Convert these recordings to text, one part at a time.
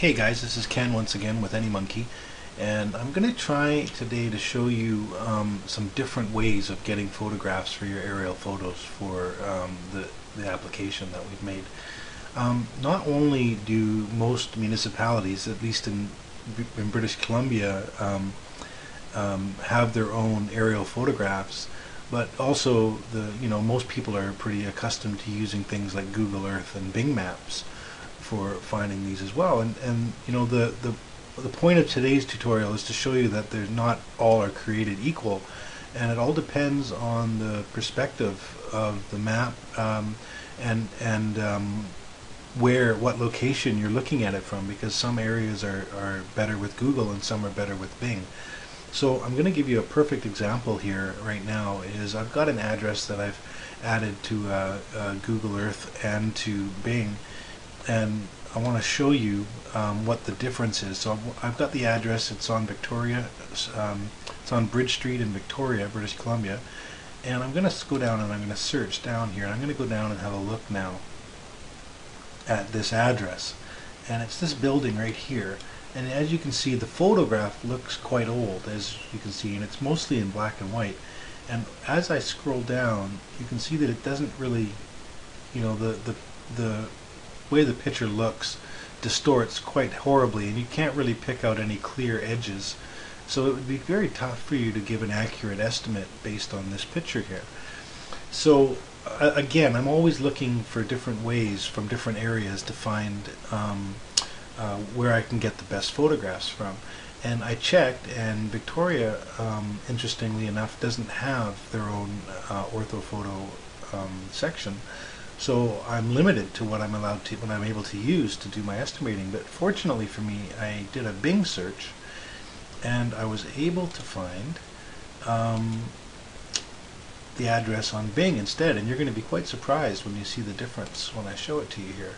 Hey guys, this is Ken once again with AnyMonkey, and I'm going to try today to show you some different ways of getting photographs for your aerial photos for the application that we've made. Not only do most municipalities, at least in British Columbia, have their own aerial photographs, but also most people are pretty accustomed to using things like Google Earth and Bing Maps for finding these as well. And the point of today's tutorial is to show you that they're not all are created equal, and it all depends on the perspective of the map and what location you're looking at it from, because some areas are better with Google and some are better with Bing. So I'm going to give you a perfect example here right now. Is I've got an address that I've added to Google Earth and to Bing, and I want to show you what the difference is. So I've got the address. It's on Victoria. It's on Bridge Street in Victoria, British Columbia. And I'm going to go down and I'm going to search down here. And I'm going to go down and have a look now at this address. And it's this building right here. And as you can see, the photograph looks quite old, as you can see, and it's mostly in black and white. And as I scroll down, you can see that it doesn't really, the way the picture looks distorts quite horribly, and you can't really pick out any clear edges. So it would be very tough for you to give an accurate estimate based on this picture here. So again, I'm always looking for different ways from different areas to find where I can get the best photographs from. And I checked, and Victoria, interestingly enough, doesn't have their own orthophoto section. So I'm limited to what I'm able to use to do my estimating. But fortunately for me, I did a Bing search, and I was able to find the address on Bing instead. And you're going to be quite surprised when you see the difference when I show it to you here.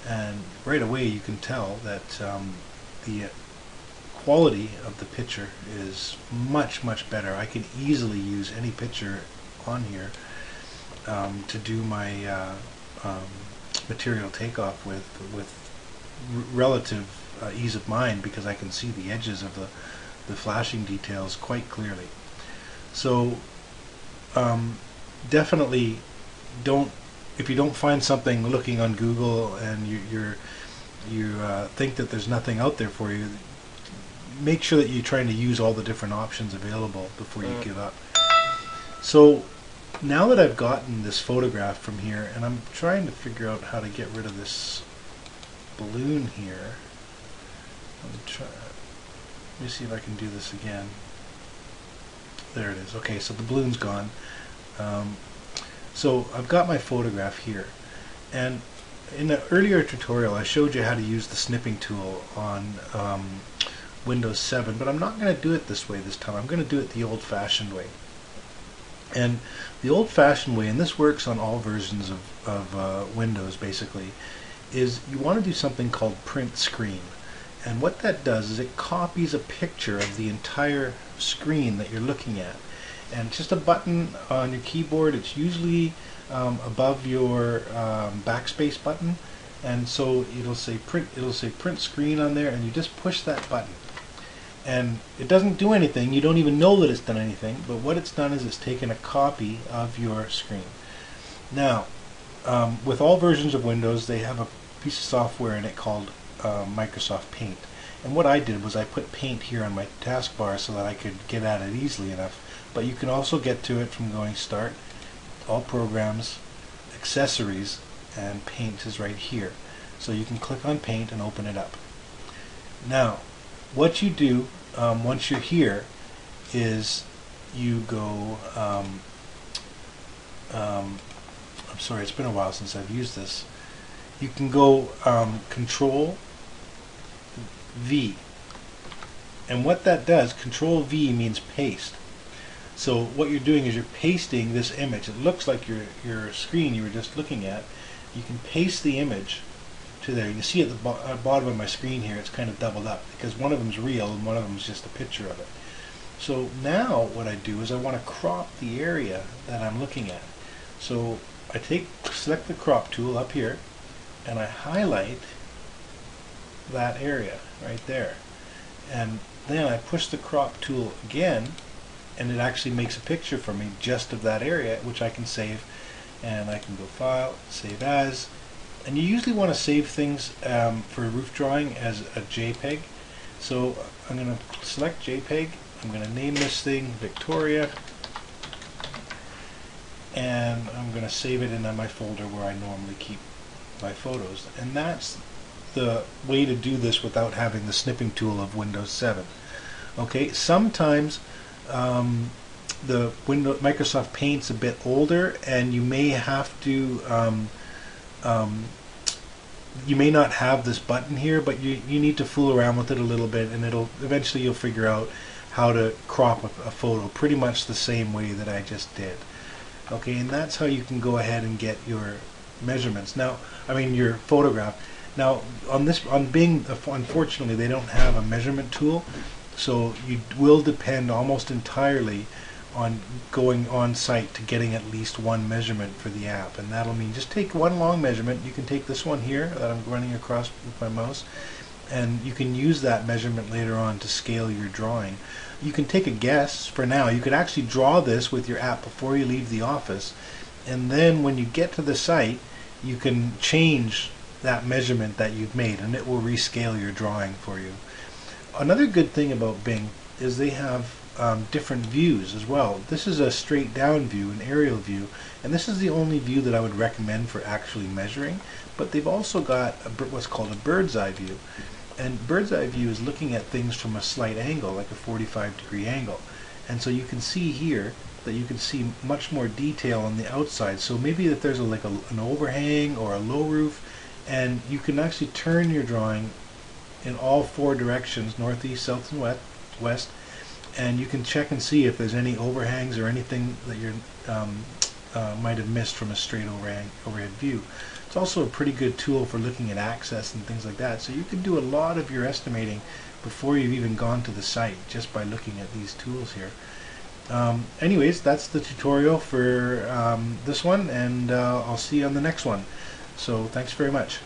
And right away you can tell that the quality of the picture is much better. I can easily use any picture on here to do my material takeoff with relative ease of mind, because I can see the edges of the flashing details quite clearly. So definitely don't, if you don't find something looking on Google and you think that there's nothing out there for you, make sure that you're trying to use all the different options available before you give up. So now that I've gotten this photograph from here, and I'm trying to figure out how to get rid of this balloon here. Let me see if I can do this again. There it is. Okay, so the balloon's gone. So I've got my photograph here, and in the earlier tutorial I showed you how to use the snipping tool on Windows 7, but I'm not going to do it this way this time. I'm going to do it the old-fashioned way. And the old-fashioned way, and this works on all versions of Windows basically, is you want to do something called print screen. And what that does is it copies a picture of the entire screen that you're looking at. And just a button on your keyboard. It's usually above your backspace button, and so it'll say print screen on there, and you just push that button. And it doesn't do anything. You don't even know that it's done anything, but what it's done is it's taken a copy of your screen. Now, with all versions of Windows, they have a piece of software in it called Microsoft Paint. And what I did was I put Paint here on my taskbar so that I could get at it easily enough. But you can also get to it from going Start, All Programs, Accessories, and Paint is right here. So you can click on Paint and open it up. Now, what you do once you're here is you go, I'm sorry, it's been a while since I've used this. You can go Control V. And what that does, Control V means paste. So what you're doing is you're pasting this image. It looks like your screen you were just looking at. You can paste the image to there. You can see at the bottom of my screen here, it's kind of doubled up because one of them is real and one of them is just a picture of it. So now what I do is I want to crop the area that I'm looking at. So I select the crop tool up here, and I highlight that area right there. And then I push the crop tool again, and it actually makes a picture for me just of that area, which I can save. And I can go File, Save As. And you usually want to save things for a roof drawing as a JPEG. So I'm going to select JPEG. I'm going to name this thing Victoria. And I'm going to save it in my folder where I normally keep my photos. And that's the way to do this without having the snipping tool of Windows 7. Okay, sometimes the Microsoft Paint's a bit older, and you may have to you may not have this button here, but you need to fool around with it a little bit, and eventually you'll figure out how to crop a photo pretty much the same way that I just did. Okay, and that's how you can go ahead and get your measurements. Now, I mean your photograph. Now, on Bing, unfortunately, they don't have a measurement tool, so you will depend almost entirely on going on site to getting at least one measurement for the app, and that'll mean just take one long measurement. You can take this one here that I'm running across with my mouse, and you can use that measurement later on to scale your drawing. You can take a guess for now. You could actually draw this with your app before you leave the office, and then when you get to the site, you can change that measurement that you've made, and it will rescale your drawing for you. Another good thing about Bing is they have different views as well. This is a straight down view, an aerial view, and this is the only view that I would recommend for actually measuring, but they've also got what's called a bird's eye view. And bird's eye view is looking at things from a slight angle, like a 45-degree angle. And so you can see here that you can see much more detail on the outside. So maybe if there's an overhang or a low roof, and you can actually turn your drawing in all four directions, northeast, south, and west, and you can check and see if there's any overhangs or anything that you might have missed from a straight overhead view. It's also a pretty good tool for looking at access and things like that. So you can do a lot of your estimating before you've even gone to the site just by looking at these tools here. Anyways, that's the tutorial for this one, and I'll see you on the next one. So thanks very much.